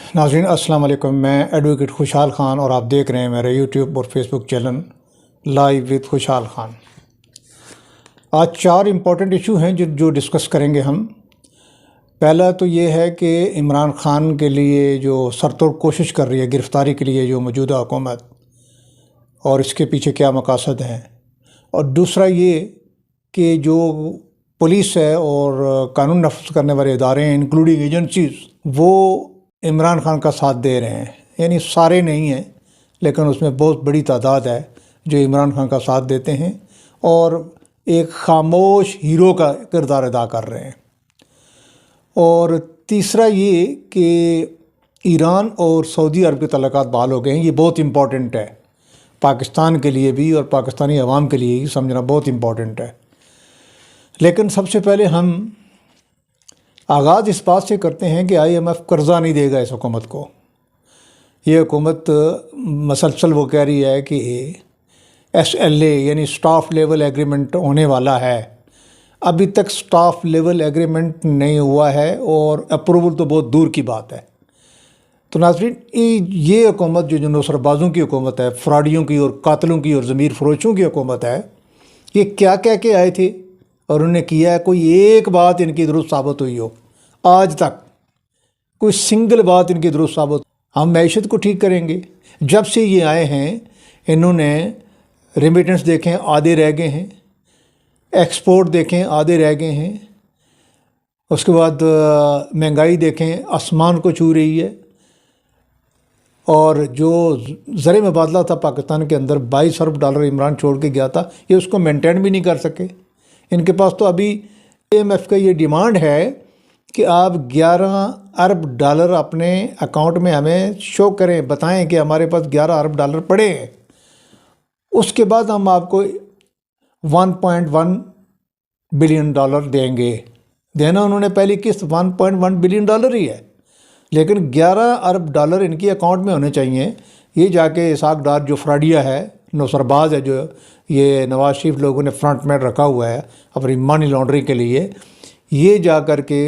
नाज़रीन अस्सलाम वालेकुम। मैं एडवोकेट खुशहाल ख़ान और आप देख रहे हैं मेरा यूट्यूब और फेसबुक चैनल लाइव विद खुशहाल ख़ान। आज 4 इम्पॉर्टेंट इशू हैं जो डिस्कस करेंगे हम। पहला तो ये है कि इमरान ख़ान के लिए जो सरतोड़ कोशिश कर रही है गिरफ़्तारी के लिए जो मौजूदा हुकूमत, और इसके पीछे क्या मकासद हैं। और दूसरा ये कि जो पुलिस है और कानून नफ्ज़ करने वाले इदारे हैं इंक्लूडिंग एजेंसीज़, वो इमरान ख़ान का साथ दे रहे हैं। यानी सारे नहीं हैं लेकिन उसमें बहुत बड़ी तादाद है जो इमरान ख़ान का साथ देते हैं और एक खामोश हीरो का किरदार अदा कर रहे हैं। और तीसरा ये कि ईरान और सऊदी अरब के तल्लुकात बहाल हो गए हैं। ये बहुत इम्पॉर्टेंट है पाकिस्तान के लिए भी और पाकिस्तानी अवाम के लिए ही समझना बहुत इम्पॉर्टेंट है। लेकिन सबसे पहले हम आगाज़ इस बात से करते हैं कि IMF कर्ज़ा नहीं देगा इस हुकूमत को। ये हुकूमत मसलसल वो कह रही है कि SLA यानी स्टाफ लेवल एग्रीमेंट होने वाला है। अभी तक स्टाफ लेवल एग्रीमेंट नहीं हुआ है और अप्रूवल तो बहुत दूर की बात है। तो नाज़रीन, ये हुकूमत जो नौसरबाजों की हुकूमत है, फ्रॉडियों की और कातलों की और ज़मीर फरोशों की हुकूमत है, ये क्या कह के आए थे और उन्होंने किया है? कोई एक बात इनकी दुरुस्त साबित हुई हो? आज तक कोई सिंगल बात इनकी दुरुस्त साबित। हम मैशत को ठीक करेंगे। जब से ये आए हैं इन्होंने रेमिटेंस देखें आधे रह गए हैं, एक्सपोर्ट देखें आधे रह गए हैं, उसके बाद महंगाई देखें आसमान को छू रही है, और जो ज़र मुबादला था पाकिस्तान के अंदर $22 अरब इमरान छोड़ के गया था, ये उसको मेंटेन भी नहीं कर सके। इनके पास तो अभी IMF का ये डिमांड है कि आप $11 अरब अपने अकाउंट में हमें शो करें, बताएं कि हमारे पास $11 अरब पड़े हैं। उसके बाद हम आपको $1.1 बिलियन देंगे। देना उन्होंने पहली किस्त $1.1 बिलियन ही है, लेकिन $11 अरब इनकी अकाउंट में होने चाहिए। ये जाके इसाक डार जो फ्राडिया है, नौसरबाज है, जो ये नवाज शरीफ लोगों ने फ्रंट में रखा हुआ है अपनी मनी लॉन्ड्रिंग के लिए, ये जा कर के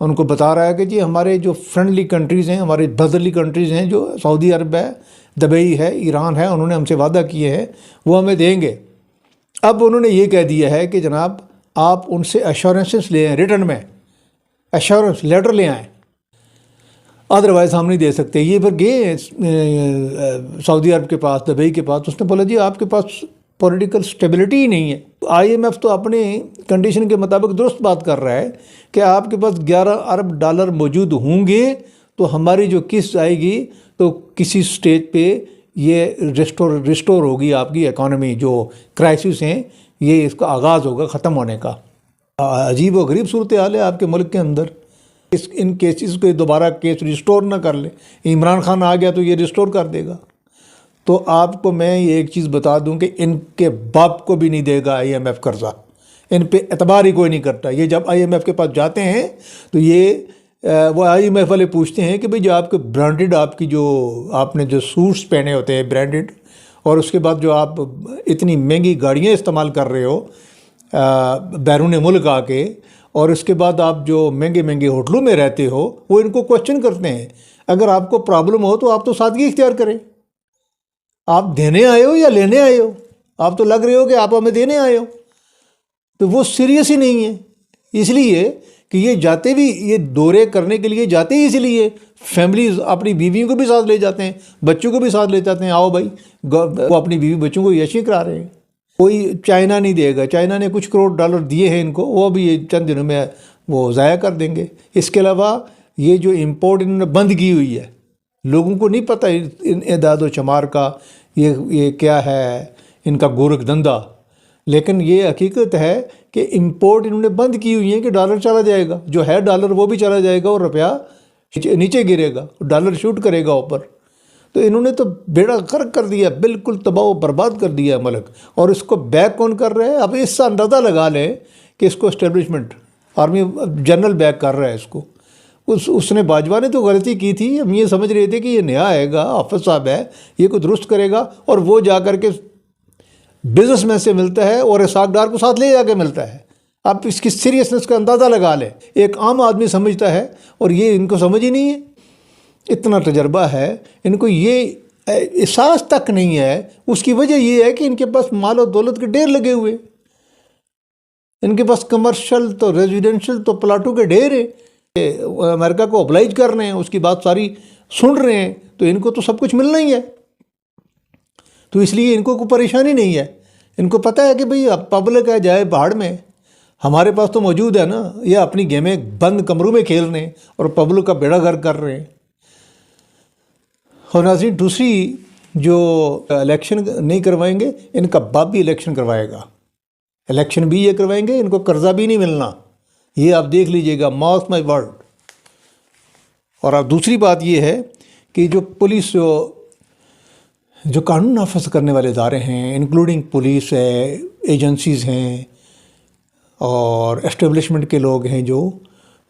उनको बता रहा है कि जी हमारे जो फ्रेंडली कंट्रीज़ हैं, हमारे ब्रदरली कंट्रीज़ हैं, जो सऊदी अरब है, दुबई है, ईरान है, उन्होंने हमसे वादा किए हैं वो हमें देंगे। अब उन्होंने ये कह दिया है कि जनाब आप उनसे एश्योरेंसेस ले आएँ, रिटर्न में एश्योरेंस लेटर ले आएँ, अदरवाइज़ हम नहीं दे सकते। ये फिर गए सऊदी अरब के पास, दुबई के पास। उसने बोला जी आपके पास पॉलिटिकल स्टेबिलिटी ही नहीं है। IMF तो अपने कंडीशन के मुताबिक दुरुस्त बात कर रहा है कि आपके पास $11 अरब मौजूद होंगे तो हमारी जो किस्त आएगी तो किसी स्टेज पे ये रिस्टोर होगी आपकी इकॉनमी। जो क्राइसिस हैं ये इसका आगाज़ होगा ख़त्म होने का। अजीब व गरीब सूरत हाल है आपके मुल्क के अंदर। इन केसेस को दोबारा केस रिस्टोर ना कर ले, इमरान ख़ान आ गया तो ये रिस्टोर कर देगा। तो आपको मैं ये एक चीज़ बता दूं कि इनके बाप को भी नहीं देगा IMF कर्जा। इन पे एतबार ही कोई नहीं करता। ये जब IMF के पास जाते हैं तो ये वो IMF वाले पूछते हैं कि भाई जो आपके ब्रांडेड, आपकी जो आपने जो सूट्स पहने होते हैं ब्रांडेड, और उसके बाद जो आप इतनी महंगी गाड़ियाँ इस्तेमाल कर रहे हो बैरून मुल्क आके, और उसके बाद आप जो महंगे महंगे होटलों में रहते हो, वो इनको क्वेश्चन करते हैं। अगर आपको प्रॉब्लम हो तो आप तो सादगी इख्तियार करें। आप देने आए हो या लेने आए हो? आप तो लग रहे हो कि आप हमें देने आए हो। तो वो सीरियस ही नहीं है। इसलिए कि ये जाते भी, ये दौरे करने के लिए जाते ही इसलिए फैमिलीज अपनी बीवियों को भी साथ ले जाते हैं, बच्चों को भी साथ ले जाते हैं। आओ भाई, वो अपनी बीवी बच्चों को यशी करा रहे हैं। कोई चाइना नहीं देगा। चाइना ने कुछ करोड़ डॉलर दिए हैं इनको, वो भी ये चंद दिनों में वो ज़ाया कर देंगे। इसके अलावा ये जो इम्पोर्ट इन्होंने बंद की हुई है, लोगों को नहीं पता इन एदाद व शुमार का ये क्या है इनका गोरख धंधा। लेकिन ये हकीकत है कि इम्पोर्ट इन्होंने बंद की हुई है कि डॉलर चला जाएगा, जो है डॉलर वो भी चला जाएगा और रुपया नीचे गिरेगा, डॉलर शूट करेगा ऊपर। तो इन्होंने तो बेड़ा गर्क कर दिया, बिल्कुल तबाह बर्बाद कर दिया मुल्क। और इसको बैक कौन कर रहा है? अब इससे अंदाज़ा लगा लें कि इसको इस्टेब्लिशमेंट आर्मी जनरल बैक कर रहा है इसको। उसने बाजवा ने तो गलती की थी। हम ये समझ रहे थे कि ये नया आएगा, हाफिज़ साहब है, ये को दुरुस्त करेगा, और वो जा कर के बिजनेसमैन से मिलता है और इसाक डार को साथ ले जाके मिलता है। आप इसकी सीरियसनेस का अंदाज़ा लगा लें। एक आम आदमी समझता है और ये इनको समझ ही नहीं है। इतना तजर्बा है, इनको ये एहसास तक नहीं है। उसकी वजह ये है कि इनके पास माल और दौलत के ढेर लगे हुए, इनके पास कमर्शियल तो रेजिडेंशियल तो प्लाटों के ढेर है। अमेरिका को ऑब्लाइज कर रहे हैं, उसकी बात सारी सुन रहे हैं, तो इनको तो सब कुछ मिलना ही है। तो इसलिए इनको कोई परेशानी नहीं है। इनको पता है कि भाई अब पब्लिक है जाए पहाड़ में, हमारे पास तो मौजूद है ना। ये अपनी गेमें बंद कमरों में खेल रहे हैं और पब्लिक का बेड़ा गर्क कर रहे हैं। और नाज़रीन, दूसरी जो इलेक्शन नहीं करवाएंगे, इनका बाप भी इलेक्शन करवाएगा। इलेक्शन भी ये करवाएंगे, इनको कर्जा भी नहीं मिलना, ये आप देख लीजिएगा, मार्क माय वर्ड। और अब दूसरी बात ये है कि जो पुलिस जो कानून नाफज करने वाले इदारे हैं, इंक्लूडिंग पुलिस है, एजेंसीज़ हैं और एस्टेब्लिशमेंट के लोग हैं,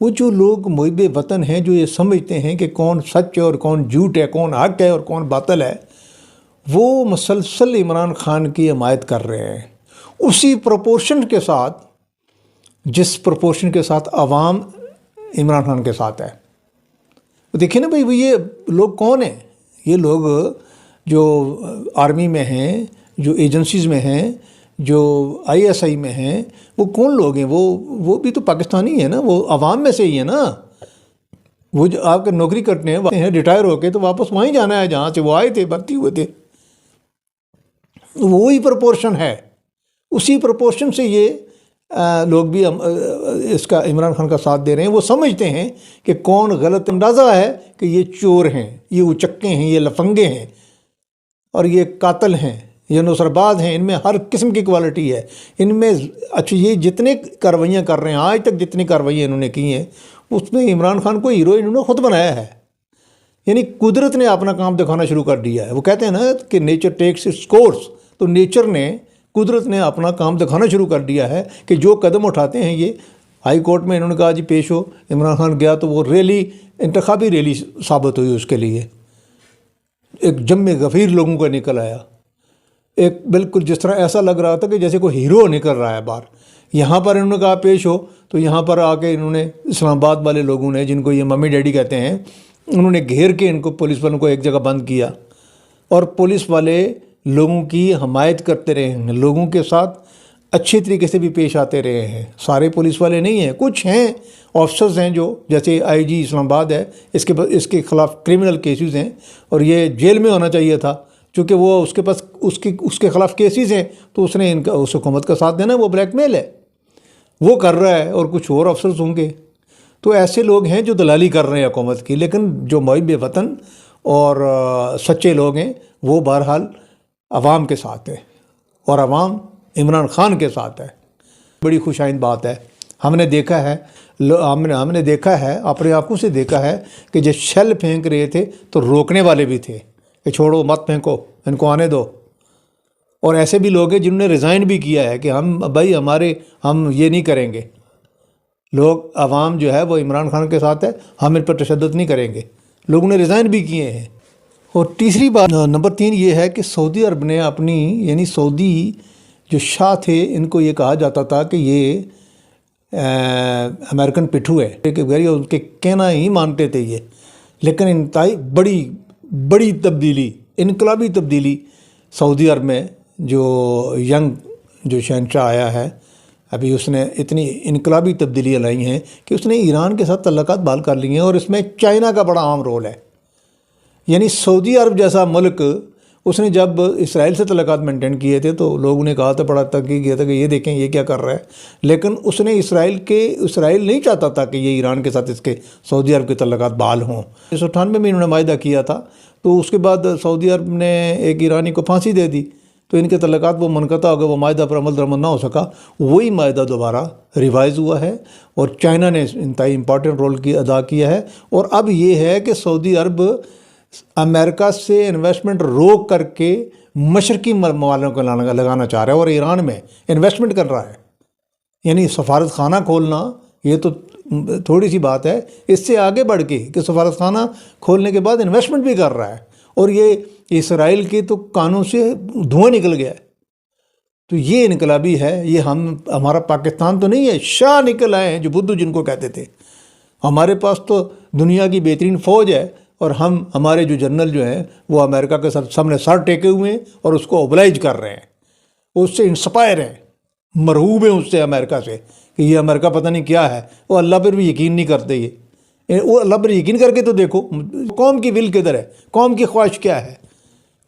वो जो लोग मुहिब वतन हैं, जो ये समझते हैं कि कौन सच है और कौन झूठ है, कौन हक है और कौन बातिल है, वो मुसलसल इमरान खान की हमायत कर रहे हैं उसी प्रोपोर्शन के साथ जिस प्रोपोर्शन के साथ आवाम इमरान खान के साथ है। तो देखिए ना भाई, वो ये लोग कौन हैं? ये लोग जो आर्मी में हैं, जो एजेंसीज़ में हैं, जो आईएसआई में हैं, वो कौन लोग हैं? वो भी तो पाकिस्तानी है ना, वो आवाम में से ही है ना। वो जो आपके नौकरी करते हैं रिटायर होके, तो वापस वहीं जाना है जहाँ से वो आए थे, भर्ती हुए थे। वही प्रोपोर्शन है, उसी प्रोपोर्शन से ये लोग भी इसका इमरान खान का साथ दे रहे हैं। वो समझते हैं कि कौन गलत अंदाज़ा है कि ये चोर हैं, ये उचक्के हैं, ये लफंगे हैं और ये कातिल हैं, ये नुसरबाज हैं। इनमें हर किस्म की क्वालिटी है इनमें। अच्छा, ये जितने कार्रवाइयाँ कर रहे हैं, आज तक जितनी कार्रवाइयाँ इन्होंने की हैं, उसमें इमरान खान को हीरो इन्होंने खुद बनाया है। यानी कुदरत ने अपना काम दिखाना शुरू कर दिया है। वो कहते हैं ना कि नेचर टेक्स इट्स कोर्स, तो नेचर ने, कुदरत ने अपना काम दिखाना शुरू कर दिया है कि जो कदम उठाते हैं ये। हाई कोर्ट में इन्होंने कहा जी पेश हो, इमरान खान गया तो वो रैली इंतखाबी रैली साबित हुई उसके लिए। एक जम्मे गफ़ीर लोगों का निकल आया, एक बिल्कुल जिस तरह ऐसा लग रहा था कि जैसे कोई हीरो निकल रहा है बाहर। यहाँ पर इन्होंने कहा पेश हो, तो यहाँ पर आके इन्होंने इस्लामाबाद वाले लोगों ने, जिनको ये मम्मी डैडी कहते हैं, उन्होंने घेर के इनको, पुलिस वालों को एक जगह बंद किया और पुलिस वाले लोगों की हमायत करते रहे हैं, लोगों के साथ अच्छे तरीके से भी पेश आते रहे हैं। सारे पुलिस वाले नहीं हैं, कुछ हैं ऑफिसर्स हैं जो, जैसे आईजी इस्लामाबाद है, इसके ख़िलाफ़ क्रिमिनल केसेस हैं और ये जेल में होना चाहिए था, क्योंकि वो उसके पास उसके ख़िलाफ़ केसेस हैं, तो उसने इनका उस हुकूमत का साथ देना, वो ब्लैकमेल है, वो कर रहा है। और कुछ और अफसर्स होंगे। तो ऐसे लोग हैं जो दलाली कर रहे हैं हुकूमत की। लेकिन जो मुहिब वतन और सच्चे लोग हैं, वो बहरहाल अवाम के साथ है और अवाम इमरान खान के साथ है। बड़ी खुशाइंद बात है। हमने देखा है, हमने देखा है, अपने आंखों से देखा है कि जब शेल फेंक रहे थे तो रोकने वाले भी थे कि छोड़ो, मत फेंको, इनको आने दो। और ऐसे भी लोग हैं जिन्होंने रिज़ाइन भी किया है कि हम ये नहीं करेंगे। लोग, अवाम जो है वो इमरान खान के साथ है, हम इन पर तशद्दुद नहीं करेंगे। लोगों ने रिज़ाइन भी किए हैं। और तीसरी बात, नंबर 3 ये है कि सऊदी अरब ने अपनी, यानी सऊदी जो शाह थे, इनको ये कहा जाता था कि ये अमेरिकन पिट्ठू है, कि उनके कहना ही मानते थे ये। लेकिन इंतहाई बड़ी तब्दीली, इनकलाबी तब्दीली सऊदी अरब में जो यंग जो शहंशाह आया है अभी, उसने इतनी इनकलाबी तब्दीलियाँ लाई हैं कि उसने ईरान के साथ तल्लुकात बहाल कर लिए हैं। और इसमें चाइना का बड़ा अहम रोल है। यानी सऊदी अरब जैसा मुल्क, उसने जब इसराइल से तल्लुकात मेंटेन किए थे तो लोगों ने कहा था, बड़ा तंकीद किया था कि ये देखें ये क्या कर रहा है। लेकिन उसने इसराइल नहीं चाहता था कि ये ईरान के साथ इसके सऊदी अरब के तल्लुकात बहाल हों। 1998 में इन्होंने माहिदा किया था, तो उसके बाद सऊदी अरब ने एक ईरानी को फांसी दे दी, तो इनके तल्लुकात वो मुनक़ता हो गए, वो माहिदा पर अमल दरमद ना हो सका। वही माहिदा दोबारा रिवाइज़ हुआ है और चाइना ने इंतहाई इम्पॉर्टेंट रोल अदा किया है। और अब ये है कि सऊदी अरब अमेरिका से इन्वेस्टमेंट रोक करके मशरक़ी ममालिक को लगाना चाह रहा है और ईरान में इन्वेस्टमेंट कर रहा है। यानी सफारत खाना खोलना, ये तो थोड़ी सी बात है, इससे आगे बढ़ के कि सफारत खाना खोलने के बाद इन्वेस्टमेंट भी कर रहा है। और ये इसराइल के तो कानों से धुआं निकल गया है। तो ये इनकलाबी है। ये हमारा पाकिस्तान तो नहीं है, शाह निकल आए हैं जो बुद्धू जिनको कहते थे। हमारे पास तो दुनिया की बेहतरीन फ़ौज है और हमारे जो जनरल जो हैं वो अमेरिका के सामने सर टेके हुए हैं और उसको ओबलाइज कर रहे हैं, उससे इंस्पायर हैं, मरहूब हैं उससे, अमेरिका से, कि ये अमेरिका पता नहीं क्या है। वो अल्लाह पर भी यकीन नहीं करते। ये वो अल्लाह पर यकीन करके तो देखो कौम की विल किधर है, कौम की ख्वाहिश क्या है,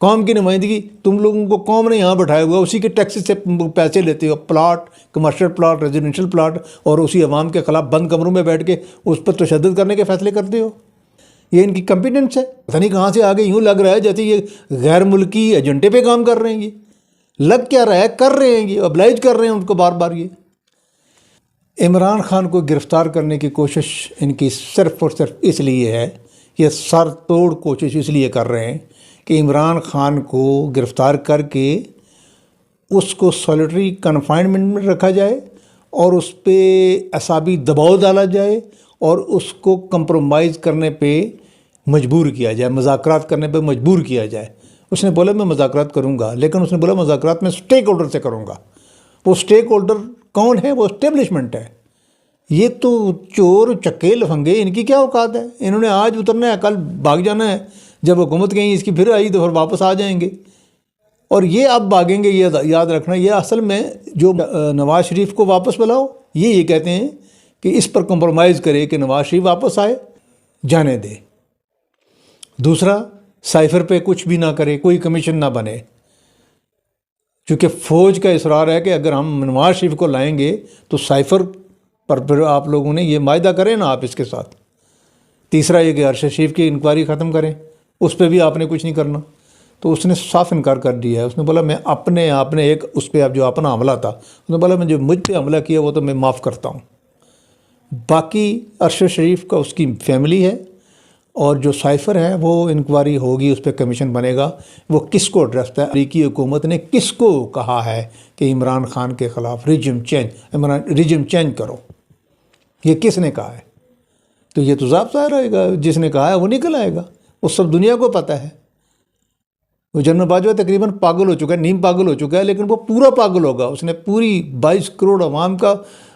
कौम की नुमाइंदगी। तुम लोगों को कौम ने यहाँ बैठाया हुआ, उसी के टैक्स से पैसे लेते हो, plot, commercial plot, residential plot, और उसी अवाम के ख़िलाफ़ बंद कमरों में बैठ के उस पर तशद्दुद करने के फैसले करते हो। ये इनकी कॉम्पिटेंस है। पता नहीं कहाँ से आगे, यूँ लग रहा है जैसे ये गैर मुल्की एजेंडे पे काम कर रहे हैं। ये लग क्या रहा है, कर रहे हैं, ये ऑब्लाइज कर रहे हैं उनको बार बार। ये इमरान खान को गिरफ़्तार करने की कोशिश इनकी सिर्फ़ और सिर्फ इसलिए है, ये सर तोड़ कोशिश इसलिए कर रहे हैं कि इमरान खान को गिरफ़्तार करके उसको सॉलिटरी कन्फाइनमेंट में रखा जाए और उस पर असाबी दबाव डाला जाए और उसको कंप्रोमाइज़ करने पे मजबूर किया जाए, मुज़ाकरात करने पे मजबूर किया जाए। उसने बोला मैं मुज़ाकरात करूँगा, लेकिन उसने बोला मुज़ाकरात में स्टेक होल्डर से करूँगा। वो स्टेक होल्डर कौन है? वो एस्टेब्लिशमेंट है। ये तो चोर चक्के लफंगे, इनकी क्या औकात है? इन्होंने आज उतरना है, कल भाग जाना है। जब हुकूमत कहीं इसकी फिर आई तो फिर वापस आ जाएंगे, और ये अब भागेंगे। ये याद रखना, ये असल में जो नवाज़ शरीफ को वापस बुलाओ, ये कहते हैं कि इस पर कंप्रोमाइज़ करे कि नवाज़ शरीफ वापस आए, जाने दे। दूसरा, साइफ़र पे कुछ भी ना करे, कोई कमीशन ना बने, क्योंकि फ़ौज का इसरार है कि अगर हम नवाज़ शरीफ को लाएंगे तो साइफ़र पर फिर आप लोगों ने ये मायदा करें ना आप इसके साथ। तीसरा ये कि अरशद शरीफ की इंक्वायरी ख़त्म करें, उस पर भी आपने कुछ नहीं करना। तो उसने साफ इनकार कर दिया है। उसने बोला मैं आपने एक उस पर जो अपना हमला था, उसने बोला मैं जो मुझ पर हमला किया वो तो मैं माफ़ करता हूँ। बाकी अरशद शरीफ का उसकी फैमिली है, और जो साइफ़र है वो इंक्वायरी होगी, उस पर कमीशन बनेगा। वो किसको एड्रेस है, अमेरिकी हुकूमत ने किसको कहा है कि इमरान खान के ख़िलाफ़ रिजिम चेंज करो, ये किसने कहा है? तो ये तो ज़ाहिर सा रहेगा, जिसने कहा है वो निकल आएगा। वो सब दुनिया को पता है। वो जनरल बाजवा तकरीबन पागल हो चुका है, नीम पागल हो चुका है, लेकिन वो पूरा पागल होगा। उसने पूरी 22 करोड़ अवाम का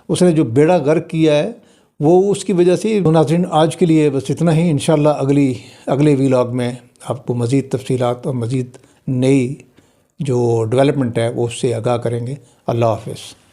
उसने जो बेड़ा गर्क किया है, वो उसकी वजह से। नाज़रीन, आज के लिए बस इतना ही। इंशाल्लाह अगले व्लॉग में आपको मज़ीद तफसीलात और मज़ीद नई जो डेवलपमेंट है वो उससे आगाह करेंगे। अल्लाह हाफ़िज़।